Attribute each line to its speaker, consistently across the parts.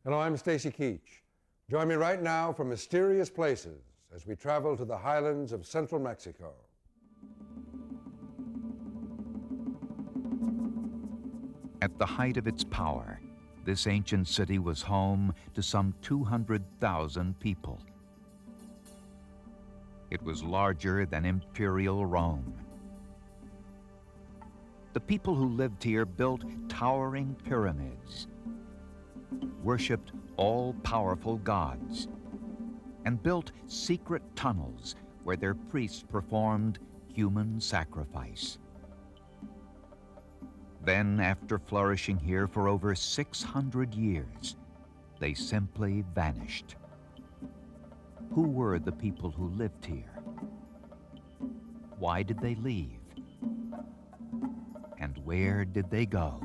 Speaker 1: Hello, I'm Stacy Keach. Join me right now from mysterious places as we travel to the highlands of central Mexico.
Speaker 2: At the height of its power, this ancient city was home to some 200,000 people. It was larger than imperial Rome. The people who lived here built towering pyramids, worshipped all-powerful gods, and built secret tunnels where their priests performed human sacrifice. Then, after flourishing here for over 600 years, they simply vanished. Who were the people who lived here? Why did they leave? And where did they go?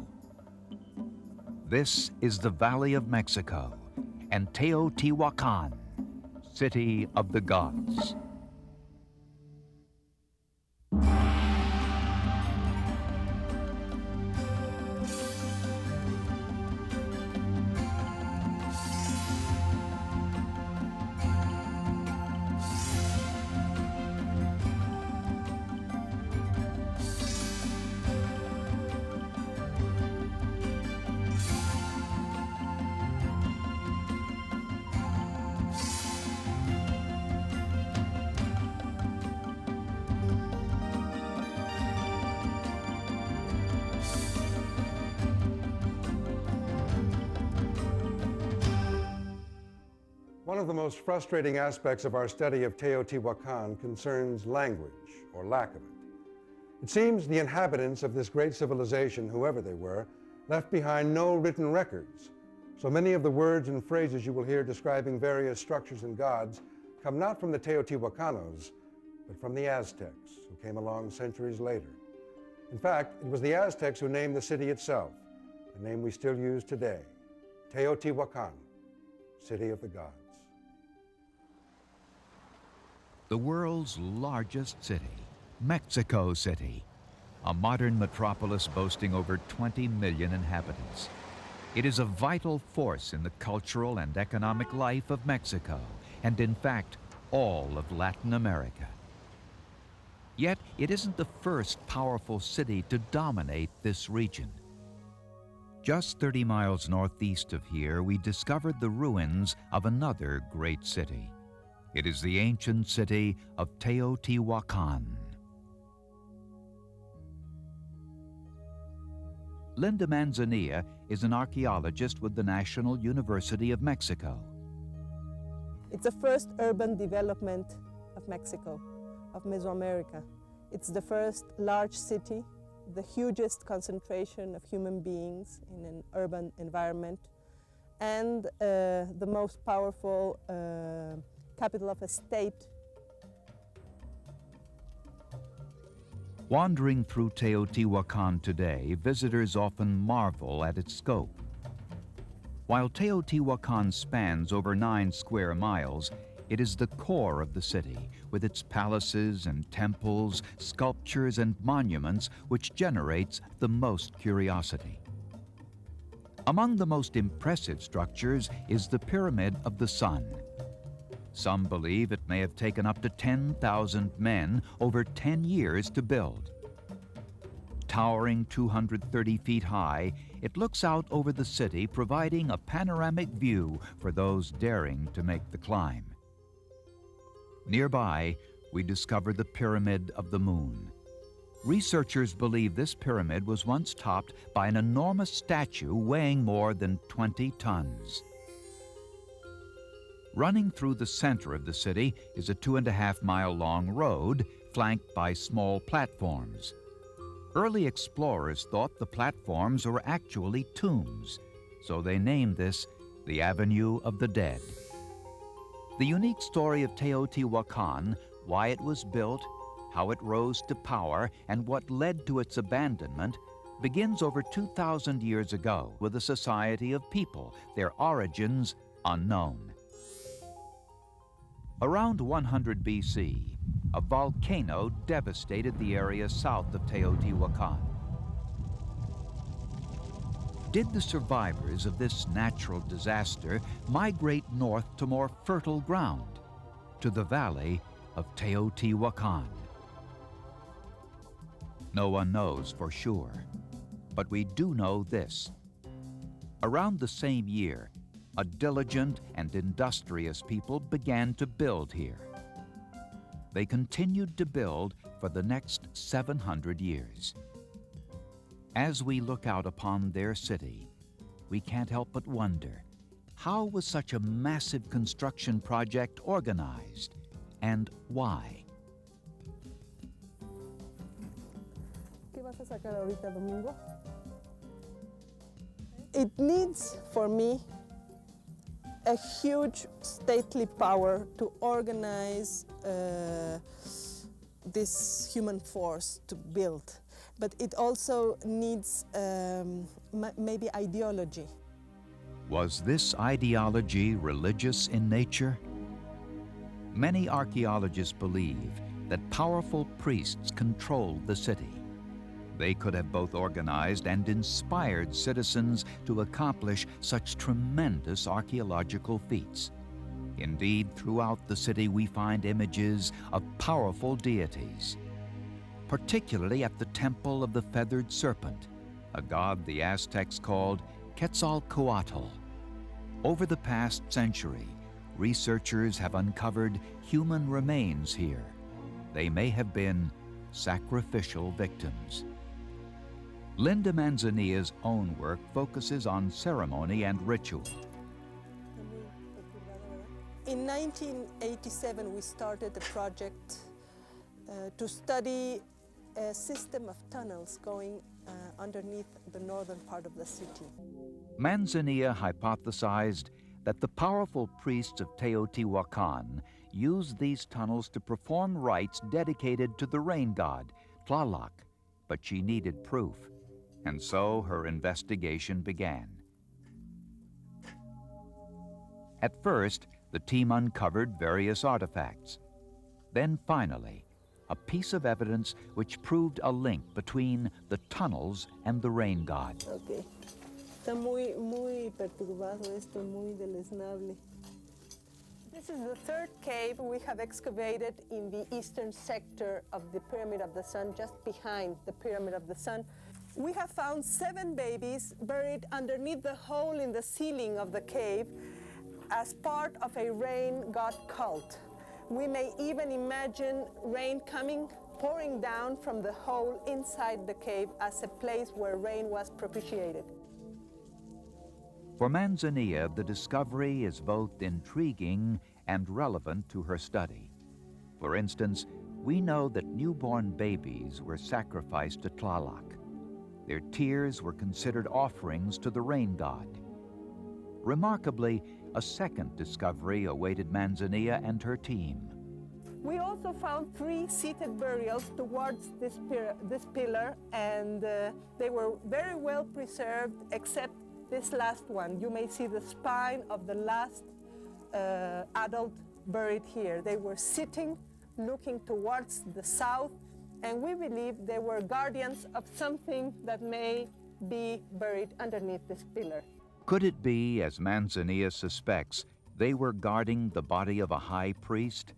Speaker 2: This is the Valley of Mexico and Teotihuacan, City of the Gods.
Speaker 1: One of the most frustrating aspects of our study of Teotihuacan concerns language, or lack of it. It seems the inhabitants of this great civilization, whoever they were, left behind no written records. So many of the words and phrases you will hear describing various structures and gods come not from the Teotihuacanos, but from the Aztecs, who came along centuries later. In fact, it was the Aztecs who named the city itself, a name we still use today, Teotihuacan, City of the Gods.
Speaker 2: The world's largest city, Mexico City, a modern metropolis boasting over 20 million inhabitants. It is a vital force in the cultural and economic life of Mexico, and in fact, all of Latin America. Yet, it isn't the first powerful city to dominate this region. Just 30 miles northeast of here, we discovered the ruins of another great city. It is the ancient city of Teotihuacan. Linda Manzanilla is an archaeologist with the National University of Mexico.
Speaker 3: It's the first urban development of Mexico, of Mesoamerica. It's the first large city, the hugest concentration of human beings in an urban environment, and the most powerful capital of a state.
Speaker 2: Wandering through Teotihuacan today, visitors often marvel at its scope. While Teotihuacan spans over 9 square miles, it is the core of the city, with its palaces and temples, sculptures and monuments, which generates the most curiosity. Among the most impressive structures is the Pyramid of the Sun. Some believe it may have taken up to 10,000 men over 10 years to build. Towering 230 feet high, it looks out over the city, providing a panoramic view for those daring to make the climb. Nearby, we discover the Pyramid of the Moon. Researchers believe this pyramid was once topped by an enormous statue weighing more than 20 tons. Running through the center of the city is a 2.5-mile-long road flanked by small platforms. Early explorers thought the platforms were actually tombs, so they named this the Avenue of the Dead. The unique story of Teotihuacan, why it was built, how it rose to power, and what led to its abandonment, begins over 2,000 years ago with a society of people, their origins unknown. Around 100 BC, a volcano devastated the area south of Teotihuacan. Did the survivors of this natural disaster migrate north to more fertile ground, to the valley of Teotihuacan? No one knows for sure, but we do know this. Around the same year, a diligent and industrious people began to build here. They continued to build for the next 700 years. As we look out upon their city, we can't help but wonder, how was such a massive construction project organized, and why?
Speaker 3: ¿Qué vas a sacar ahorita, Domingo? It needs, for me, a huge stately power to organize this human force to build. But it also needs maybe ideology.
Speaker 2: Was this ideology religious in nature? Many archaeologists believe that powerful priests controlled the city. They could have both organized and inspired citizens to accomplish such tremendous archaeological feats. Indeed, throughout the city we find images of powerful deities, particularly at the Temple of the Feathered Serpent, a god the Aztecs called Quetzalcoatl. Over the past century, researchers have uncovered human remains here. They may have been sacrificial victims. Linda Manzanilla's own work focuses on ceremony and ritual.
Speaker 3: In 1987, we started a project to study a system of tunnels going underneath the northern part of the city.
Speaker 2: Manzanilla hypothesized that the powerful priests of Teotihuacan used these tunnels to perform rites dedicated to the rain god, Tlaloc, but she needed proof, and so her investigation began. At first, the team uncovered various artifacts. Then finally, a piece of evidence which proved a link between the tunnels and the rain god.
Speaker 3: Okay. Está muy perturbado esto, muy deleznable. This is the third cave we have excavated in the eastern sector of the Pyramid of the Sun, just behind the Pyramid of the Sun. We have found 7 babies buried underneath the hole in the ceiling of the cave as part of a rain god cult. We may even imagine rain pouring down from the hole inside the cave as a place where rain was propitiated.
Speaker 2: For Manzanilla, the discovery is both intriguing and relevant to her study. For instance, we know that newborn babies were sacrificed to Tlaloc. Their tears were considered offerings to the rain god. Remarkably, a second discovery awaited Manzanilla and her team.
Speaker 3: We also found 3 seated burials towards this pillar, and they were very well preserved, except this last one. You may see the spine of the last adult buried here. They were sitting, looking towards the south, and we believe they were guardians of something that may be buried underneath this pillar.
Speaker 2: Could it be, as Manzanilla suspects, they were guarding the body of a high priest?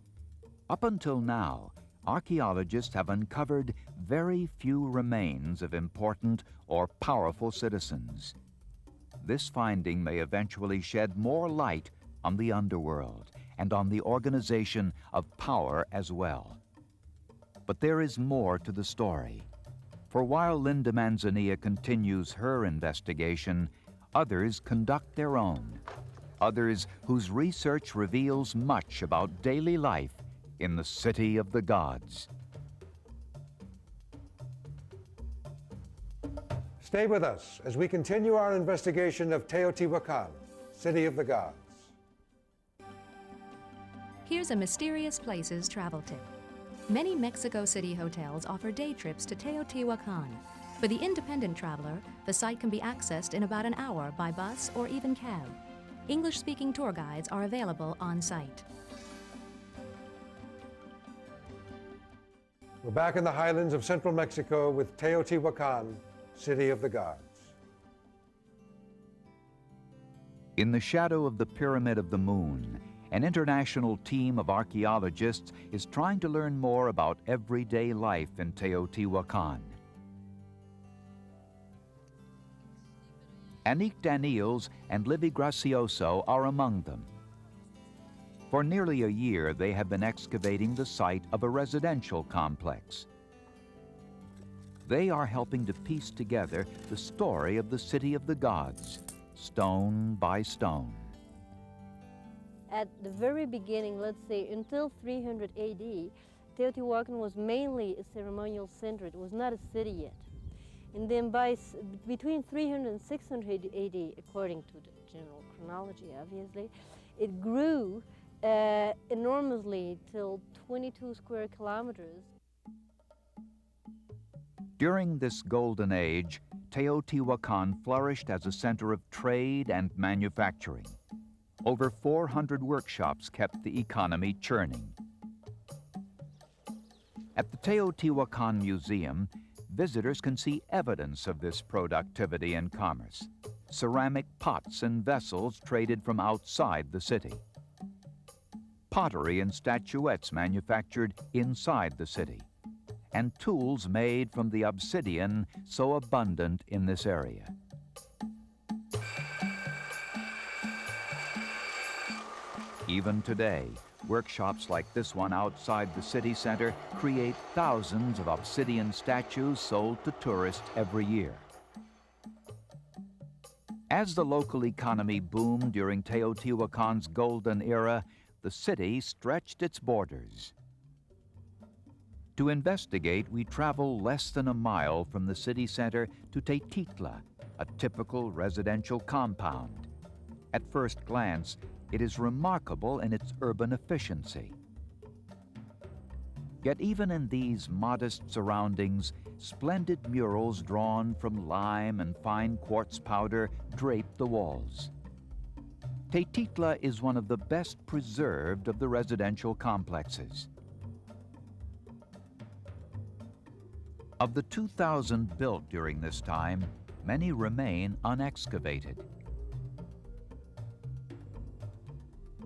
Speaker 2: Up until now, archaeologists have uncovered very few remains of important or powerful citizens. This finding may eventually shed more light on the underworld and on the organization of power as well. But there is more to the story. For while Linda Manzanilla continues her investigation, others conduct their own. Others whose research reveals much about daily life in the city of the gods.
Speaker 1: Stay with us as we continue our investigation of Teotihuacan, City of the Gods.
Speaker 4: Here's a mysterious places travel tip. Many Mexico City hotels offer day trips to Teotihuacan. For the independent traveler, the site can be accessed in about an hour by bus or even cab. English-speaking tour guides are available on site.
Speaker 1: We're back in the highlands of central Mexico with Teotihuacan, City of the Gods.
Speaker 2: In the shadow of the Pyramid of the Moon, an international team of archaeologists is trying to learn more about everyday life in Teotihuacan. Anik Daniels and Livy Gracioso are among them. For nearly a year, they have been excavating the site of a residential complex. They are helping to piece together the story of the city of the gods, stone by stone.
Speaker 5: At the very beginning, let's say until 300 AD, Teotihuacan was mainly a ceremonial center. It was not a city yet. And then between 300 and 600 AD, according to the general chronology, obviously, it grew enormously till 22 square kilometers.
Speaker 2: During this golden age, Teotihuacan flourished as a center of trade and manufacturing. Over 400 workshops kept the economy churning. At the Teotihuacan Museum, visitors can see evidence of this productivity and commerce. Ceramic pots and vessels traded from outside the city. Pottery and statuettes manufactured inside the city. And tools made from the obsidian so abundant in this area. Even today, workshops like this one outside the city center create thousands of obsidian statues sold to tourists every year. As the local economy boomed during Teotihuacan's golden era, the city stretched its borders. To investigate, we travel less than a mile from the city center to Teotitla, a typical residential compound. At first glance, it is remarkable in its urban efficiency. Yet even in these modest surroundings, splendid murals drawn from lime and fine quartz powder drape the walls. Teotitla is one of the best preserved of the residential complexes. Of the 2,000 built during this time, many remain unexcavated.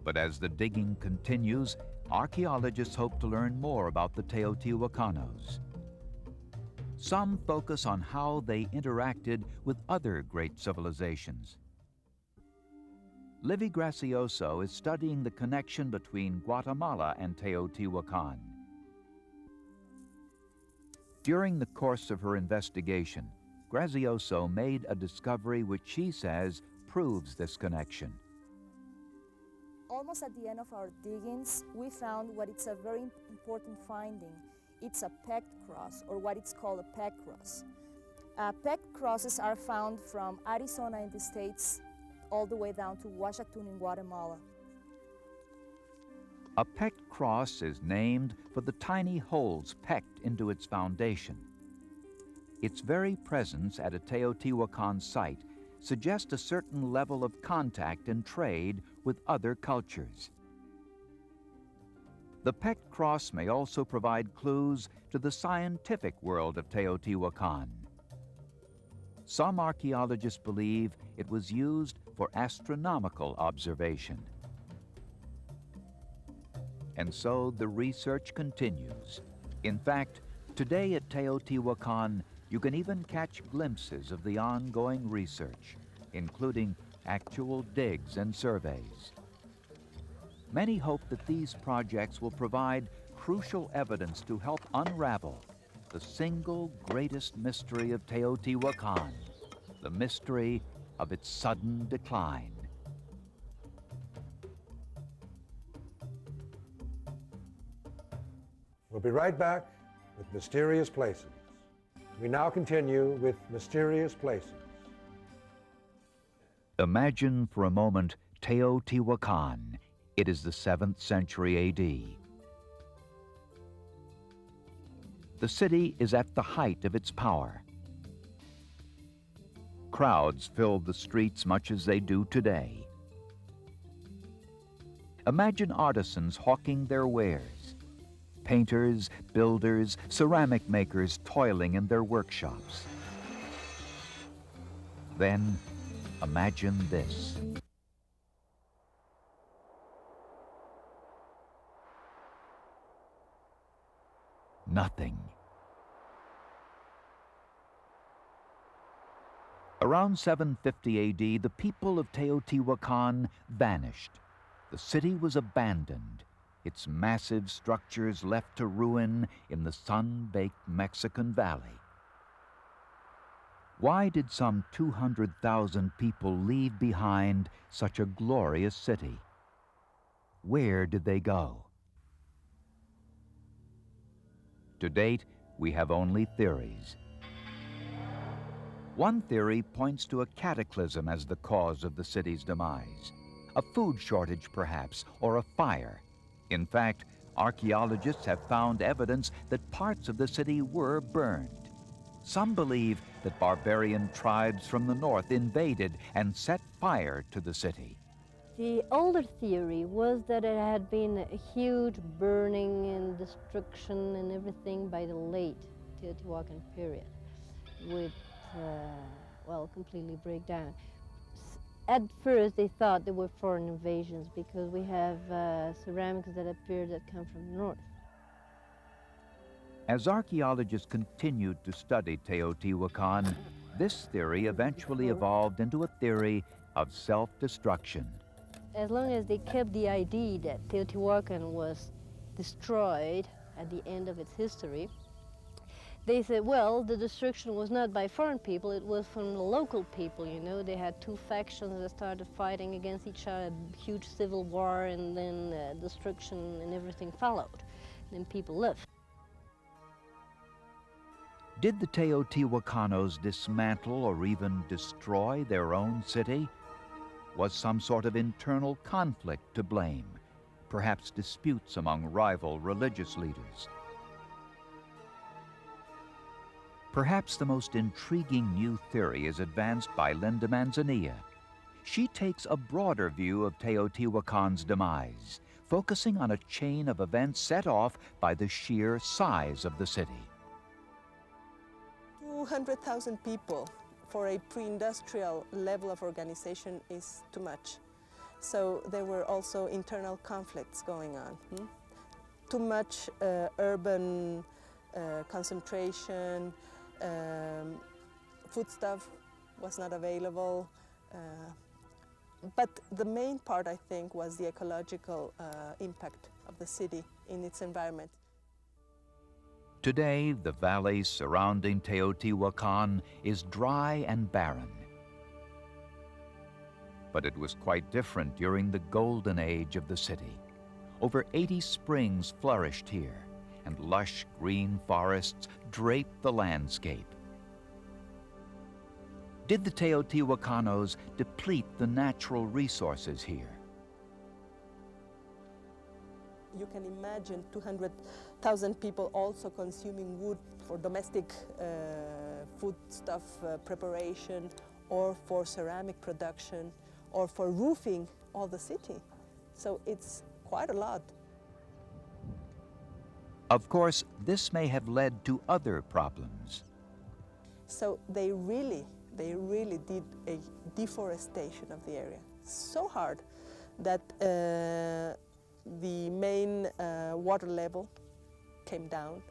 Speaker 2: But as the digging continues, archaeologists hope to learn more about the Teotihuacanos. Some focus on how they interacted with other great civilizations. Livy Gracioso is studying the connection between Guatemala and Teotihuacan. During the course of her investigation, Gracioso made a discovery which she says proves this connection.
Speaker 6: Almost at the end of our diggings, we found what is a very important finding. It's a pegged cross, or what it's called a peg cross. Pegged crosses are found from Arizona in the States all the way down to Huachactún in Guatemala.
Speaker 2: A pecked cross is named for the tiny holes pecked into its foundation. Its very presence at a Teotihuacan site suggests a certain level of contact and trade with other cultures. The pecked cross may also provide clues to the scientific world of Teotihuacan. Some archaeologists believe it was used for astronomical observation. And so the research continues. In fact, today at Teotihuacan, you can even catch glimpses of the ongoing research, including actual digs and surveys. Many hope that these projects will provide crucial evidence to help unravel the single greatest mystery of Teotihuacan, the mystery of its sudden decline.
Speaker 1: We'll be right back with Mysterious Places. We now continue with Mysterious Places.
Speaker 2: Imagine for a moment Teotihuacan. It is the 7th century AD. The city is at the height of its power. Crowds filled the streets much as they do today. Imagine artisans hawking their wares, painters, builders, ceramic makers toiling in their workshops. Then imagine this. nothing. Around 750 AD, the people of Teotihuacan vanished. The city was abandoned, its massive structures left to ruin in the sun-baked Mexican valley. Why did some 200,000 people leave behind such a glorious city? Where did they go? To date, we have only theories. One theory points to a cataclysm as the cause of the city's demise. A food shortage, perhaps, or a fire. In fact, archaeologists have found evidence that parts of the city were burned. Some believe that barbarian tribes from the north invaded and set fire to the city.
Speaker 5: The older theory was that it had been a huge burning and destruction and everything by the late Teotihuacan period, would, completely break down. At first, they thought they were foreign invasions because we have ceramics that appear that come from the north.
Speaker 2: As archaeologists continued to study Teotihuacan, this theory eventually evolved into a theory of self-destruction.
Speaker 5: As long as they kept the idea that Teotihuacan was destroyed at the end of its history, they said, well, the destruction was not by foreign people, it was from the local people, you know. They had two factions that started fighting against each other, a huge civil war, and then destruction and everything followed. Then people left.
Speaker 2: Did the Teotihuacanos dismantle or even destroy their own city? Was some sort of internal conflict to blame? Perhaps disputes among rival religious leaders? Perhaps the most intriguing new theory is advanced by Linda Manzanilla. She takes a broader view of Teotihuacan's demise, focusing on a chain of events set off by the sheer size of the city.
Speaker 3: 200,000 people for a pre-industrial level of organization is too much. So there were also internal conflicts going on. Too much urban concentration, foodstuff was not available. But the main part, I think, was the ecological impact of the city in its environment.
Speaker 2: Today, the valley surrounding Teotihuacan is dry and barren. But it was quite different during the golden age of the city. Over 80 springs flourished here, and lush green forests draped the landscape. Did the Teotihuacanos deplete the natural resources here?
Speaker 3: You can imagine 200,000 people also consuming wood for domestic foodstuff preparation, or for ceramic production, or for roofing all the city. So it's quite a lot.
Speaker 2: Of course, this may have led to other problems.
Speaker 3: So they really did a deforestation of the area. So hard that the main water level came down.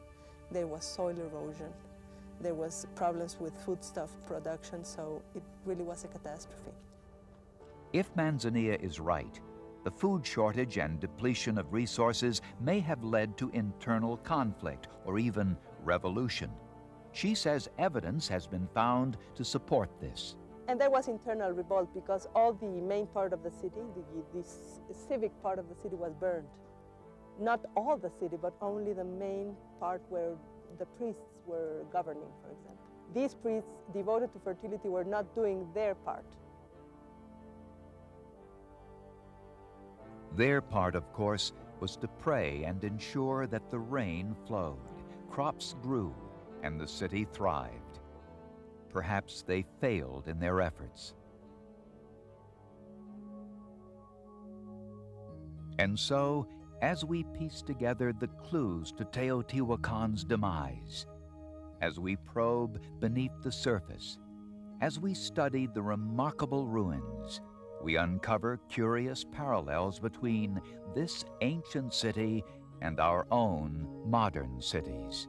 Speaker 3: There was soil erosion. There was problems with foodstuff production, so it really was a catastrophe.
Speaker 2: If Manzanilla is right, the food shortage and depletion of resources may have led to internal conflict or even revolution. She says evidence has been found to support this.
Speaker 3: And there was internal revolt because all the main part of the city, the civic part of the city, was burned. Not all the city, but only the main part where the priests were governing, for example. These priests devoted to fertility were not doing their part.
Speaker 2: Their part, of course, was to pray and ensure that the rain flowed, crops grew, and the city thrived. Perhaps they failed in their efforts. And so, as we piece together the clues to Teotihuacan's demise, as we probe beneath the surface, as we study the remarkable ruins, we uncover curious parallels between this ancient city and our own modern cities.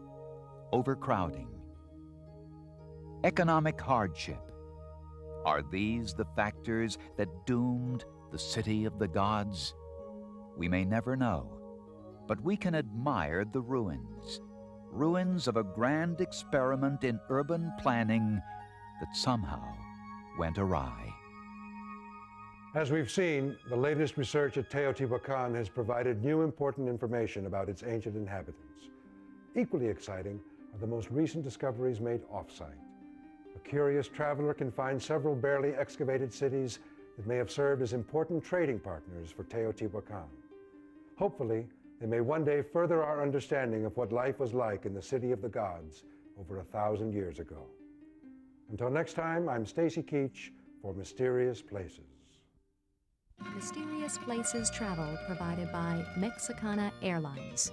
Speaker 2: overcrowding. Economic hardship. Are these the factors that doomed the city of the gods? We may never know, but we can admire the ruins. Ruins of a grand experiment in urban planning that somehow went awry.
Speaker 1: As we've seen, the latest research at Teotihuacan has provided new important information about its ancient inhabitants. Equally exciting are the most recent discoveries made off-site. A curious traveler can find several barely excavated cities that may have served as important trading partners for Teotihuacan. Hopefully, they may one day further our understanding of what life was like in the city of the gods over 1,000 years ago. Until next time, I'm Stacy Keach for Mysterious Places.
Speaker 4: Mysterious Places travel provided by Mexicana Airlines.